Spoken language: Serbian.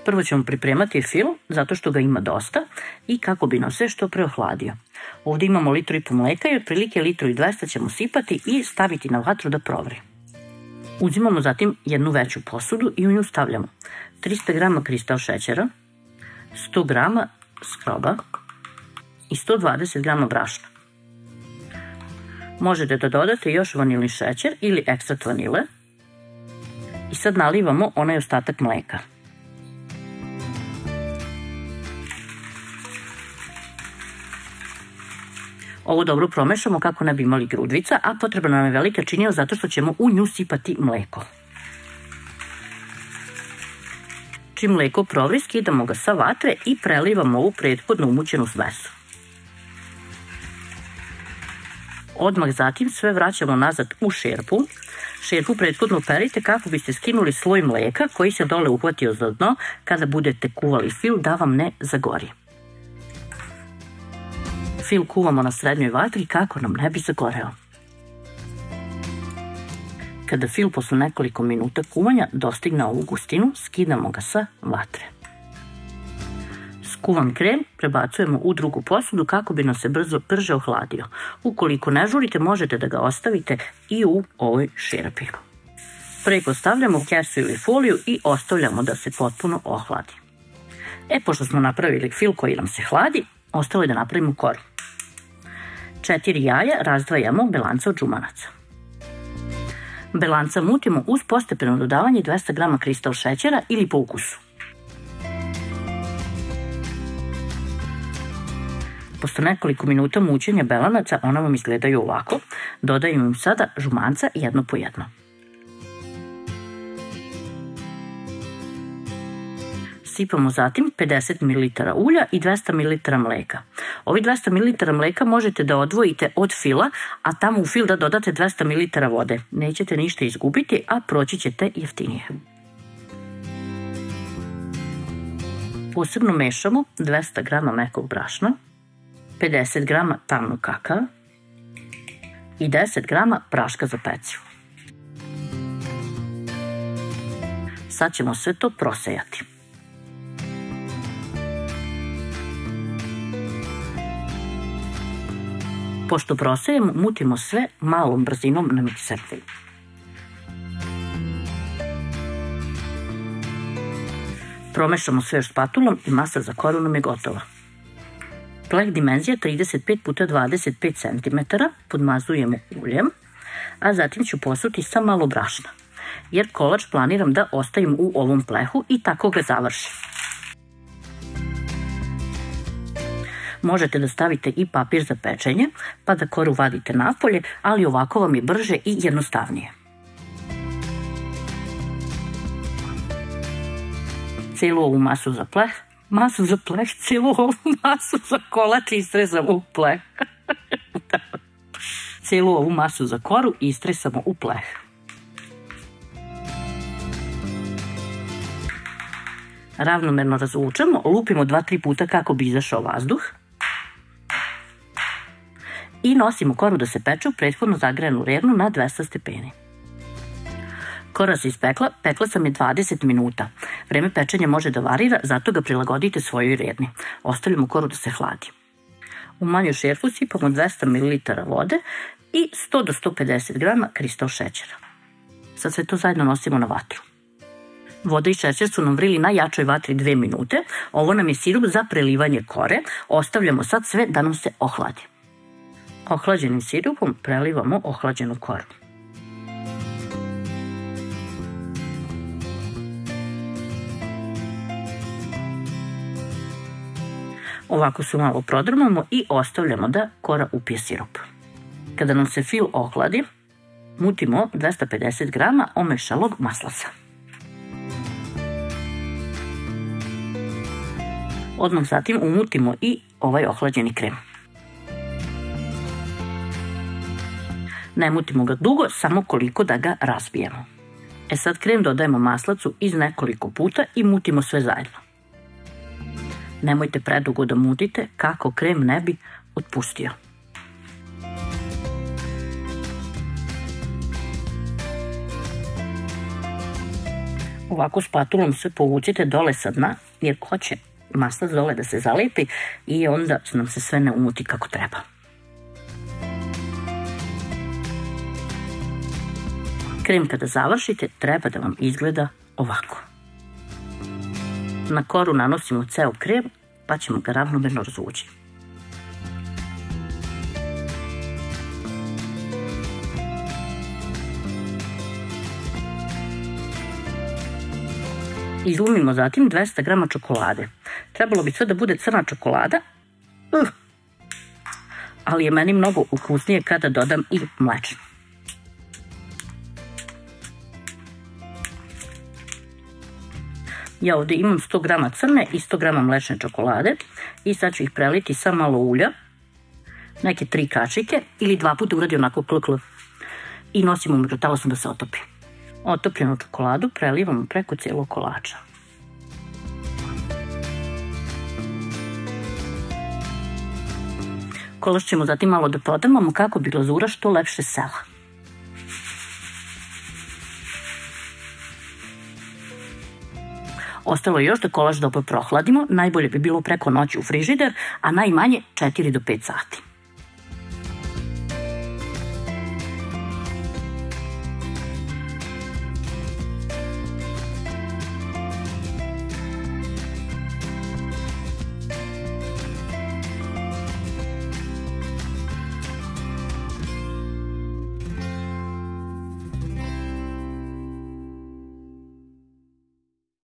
Prvo ćemo pripremati fil, zato što ga ima dosta i kako bi nam se što pre ohladio. Ovdje imamo 1,5 litru mleka i otprilike 1,2 litru ćemo sipati i staviti na vatru da provri. Uzimamo zatim jednu veću posudu i u nju stavljamo 300 g kristal šećera, 100 g skroba i 120 g brašna. Možete da dodate još vanilin šećer ili ekstrakt vanile. I sad nalivamo onaj ostatak mleka. Ovo dobro promešamo kako ne bi imali grudvica, a potrebna nam je velika činija zato što ćemo u nju sipati mleko. Čim mleko provri, skidamo ga sa vatre i prelivamo ovu prethodno umućenu smesu. Odmah zatim sve vraćamo nazad u šerpu. Šerpu prethodno perite kako biste skinuli sloj mleka koji se dole uhvatio za dno kada budete kuvali fil da vam ne zagori. Fil kuvamo na srednjoj vatri kako nam ne bi zagoreo. Kada fil posle nekoliko minuta kuvanja dostigne ovu gustinu, skidamo ga sa vatre. Skuvan krem prebacujemo u drugu posudu kako bi nam se brže ohladio. Ukoliko ne žurite, možete da ga ostavite i u ovoj šerpi. Preko stavljamo kesu ili foliju i ostavljamo da se potpuno ohladi. Pošto smo napravili fil koji nam se hladi, ostalo je da napravimo koru. 4 jaja razdvajamo belanca od džumanaca. Belanca mutimo uz postepeno dodavanje 200 g kristal šećera ili po ukusu. Posle nekoliko minuta mućenja belanaca ona vam izgledaju ovako. Dodajemo im sada žumanca jedno po jedno. Sipamo zatim 50 ml ulja i 200 ml mleka. Ovi 200 ml mleka možete da odvojite od fila, a tamo u fil da dodate 200 ml vode. Nećete ništa izgubiti, a proći ćete jeftinije. Posebno mešamo 200 g mekog brašna, 50 g tamnog kakaa i 10 g praška za pecivo. Sad ćemo sve to prosejati. Pošto prosejemo, mutimo sve malom brzinom na mikseru. Promešamo sve još spatulom i masa za koru nam je gotova. Pleh dimenzija 35 x 25 cm podmazujemo uljem, a zatim ću posuti sa malo brašna, jer kolač planiram da ostavim u ovom plehu i tako ga završim. Možete da stavite i papir za pečenje, pa da koru vadite napolje, ali ovako vam je brže i jednostavnije. Celu ovu masu za kolač istresamo u pleh. Celu ovu masu za koru istresamo u pleh. Ravnomerno razvučemo, lupimo 2-3 puta kako bi izašao vazduh. I nosimo koru da se peče u prethodno zagrejanu rernu na 200 stepeni. Kora se ispekla, pekla sam je 20 minuta. Vreme pečenja može da varira, zato ga prilagodite svojoj rerni. Ostavljamo koru da se hladi. U manju šerpu sipamo 200 ml vode i 100 do 150 g kristal šećera. Sad sve to zajedno nosimo na vatru. Voda i šećer su nam vrili na jačoj vatri 2 minute. Ovo nam je sirup za prelivanje kore. Ostavljamo sad sve da nam se ohladi. Ohlađenim sirupom prelivamo ohlađenu koru. Ovako su malo prodrmamo i ostavljamo da kora upije sirup. Kada nam se fil ohladi, mutimo 250 g omešalog maslaca. Odmah zatim umutimo i ovaj ohlađeni krem. Ne mutimo ga dugo, samo koliko da ga razbijemo. Sad krem dodajemo maslacu iz nekoliko puta i mutimo sve zajedno. Nemojte predugo da mutite kako krem ne bi otpustio. Ovako spatulom sve povučite dole sa dna, jer hoće maslac dole da se zalepi i onda nam se sve ne umuti kako treba. Krem kada završite treba da vam izgleda ovako. Na koru nanosimo ceo krem pa ćemo ga ravnomerno razvući. Izumimo zatim 200 grama čokolade. Trebalo bi sve da bude crna čokolada, ali je meni mnogo ukusnije kada dodam i mlečnu. Ja ovdje imam 100 grama crne i 100 grama mlečne čokolade i sad ću ih preliti sa malo ulja, neke 3 kašike ili 2 puta uradi onako kl i nosimo među talasom da se otopi. Otopljenu čokoladu prelivamo preko cijelog kolača. Kolač ćemo zatim malo da prodrmamo kako bi glazura što lepše sela. Ostalo je još da kolač dobro prohladimo, najbolje bi bilo preko noći u frižider, a najmanje 4 do 5 sati.